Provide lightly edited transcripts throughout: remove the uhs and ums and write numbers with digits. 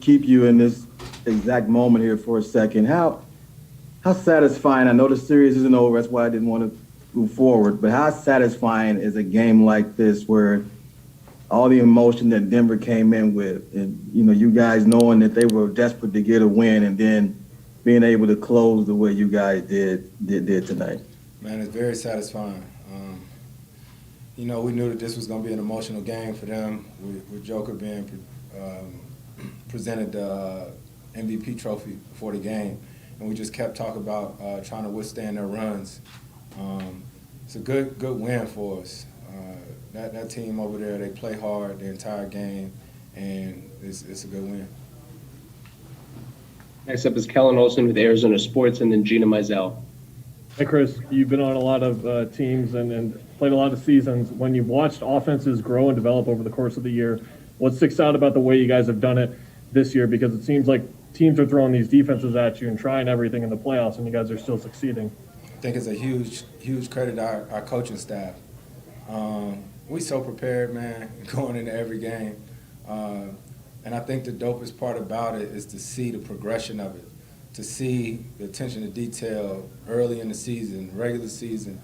keep you in this exact moment here for a second. How satisfying, I know the series isn't over, that's why I didn't want to move forward, but how satisfying is a game like this where all the emotion that Denver came in with, and you guys knowing that they were desperate to get a win, and then being able to close the way you guys did tonight? Man, it's very satisfying. We knew that this was going to be an emotional game for them, with Joker being presented the MVP trophy before the game, and we just kept talking about trying to withstand their runs. It's a good win for us. That team over there, they play hard the entire game, and it's a good win. Next up is Kellen Olson with Arizona Sports, and then Gina Mizell. Hey, Chris, you've been on a lot of teams and played a lot of seasons. When you've watched offenses grow and develop over the course of the year, what sticks out about the way you guys have done it this year? Because it seems like teams are throwing these defenses at you and trying everything in the playoffs, and you guys are still succeeding. I think it's a huge credit to our coaching staff. We so prepared, man, going into every game. And I think the dopest part about it is to see the progression of it, to see the attention to detail early in the season, regular season,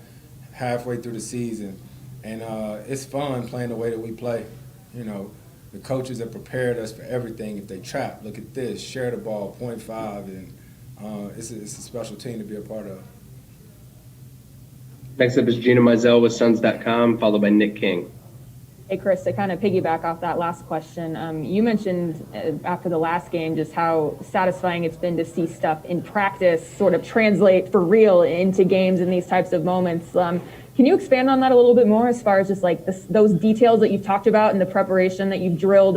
halfway through the season. And it's fun playing the way that we play. The coaches have prepared us for everything. If they trap, look at this, share the ball, 0.5, and it's a special team to be a part of. Next up is Gina Mizell with Suns.com, followed by Nick King. Hey, Chris, to kind of piggyback off that last question, you mentioned after the last game just how satisfying it's been to see stuff in practice sort of translate for real into games in these types of moments. Can you expand on that a little bit more as far as just like those details that you've talked about in the preparation that you've drilled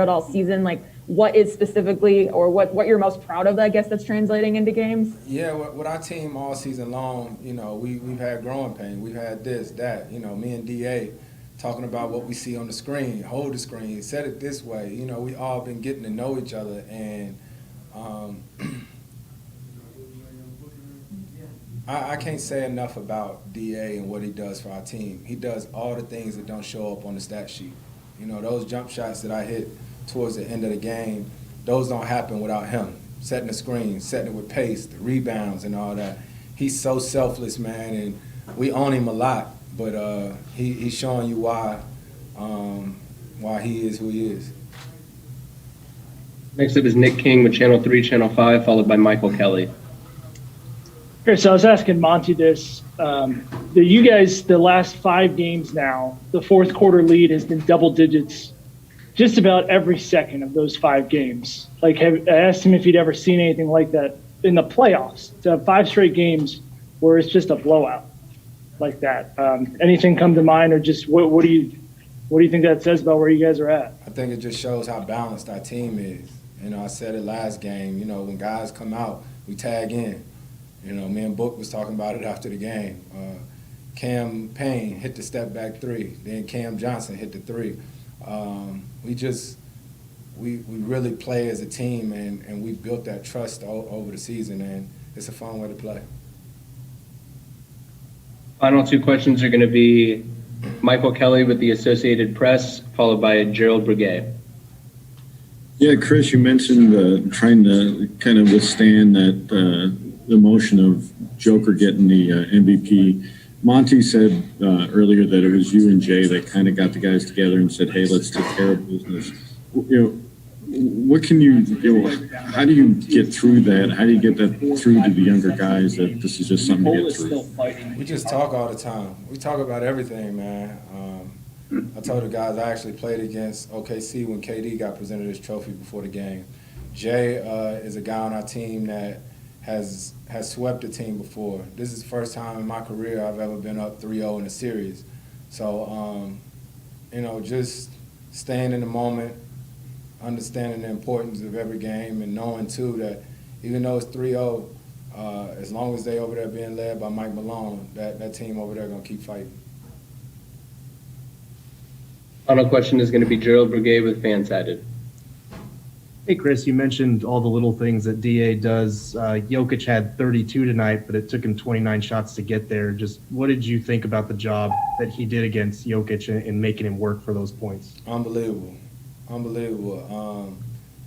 all season? Like what is specifically or what you're most proud of, I guess, that's translating into games? Yeah, with our team all season long, we've had growing pain. We've had this, that, me and DA talking about what we see on the screen, hold the screen, set it this way. We all been getting to know each other, and I can't say enough about DA and what he does for our team. He does all the things that don't show up on the stat sheet. Those jump shots that I hit towards the end of the game, those don't happen without him. Setting the screen, setting it with pace, the rebounds and all that. He's so selfless, man, and we own him a lot, but he's showing you why he is who he is. Next up is Nick King with Channel 3, Channel 5, followed by Michael Kelly. Chris, I was asking Monty this. You guys, the last 5 games now, the fourth quarter lead has been double digits just about every second of those 5 games. I asked him if he'd ever seen anything like that in the playoffs, to have 5 straight games where it's just a blowout like that. Anything come to mind, or just what do you think that says about where you guys are at? I think it just shows how balanced our team is. I said it last game, when guys come out, we tag in. Me and Book was talking about it after the game. Cam Payne hit the step back 3, then Cam Johnson hit the 3. We really play as a team, and we built that trust over the season, and it's a fun way to play. Final 2 questions are going to be Michael Kelly with the Associated Press, followed by Gerald Briguet. Yeah, Chris, you mentioned trying to kind of withstand that emotion of Joker getting the MVP. Monty said earlier that it was you and Jay that kind of got the guys together and said, hey, let's take care of business. What can you do? How do you get through that? How do you get that through to the younger guys that this is just something to get through? We just talk all the time. We talk about everything, man. I told the guys I actually played against OKC when KD got presented his trophy before the game. Jay is a guy on our team that has swept a team before. This is the first time in my career I've ever been up 3-0 in a series. So, just staying in the moment, understanding the importance of every game, and knowing, too, that even though it's 3-0, as long as they over there being led by Mike Malone, that team over there going to keep fighting. Final question is going to be Gerald Briguet with Fansided. Hey, Chris, you mentioned all the little things that DA does. Jokic had 32 tonight, but it took him 29 shots to get there. Just what did you think about the job that he did against Jokic in making him work for those points? Unbelievable.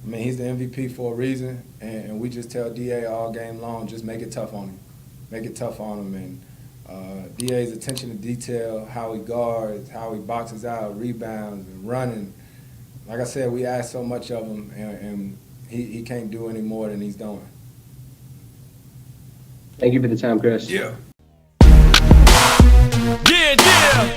I mean, he's the MVP for a reason, and we just tell DA all game long, just make it tough on him. Make it tough on him. And DA's attention to detail, how he guards, how he boxes out, rebounds, and running. Like I said, we ask so much of him, and he can't do any more than he's doing. Thank you for the time, Chris. Yeah. Yeah, yeah.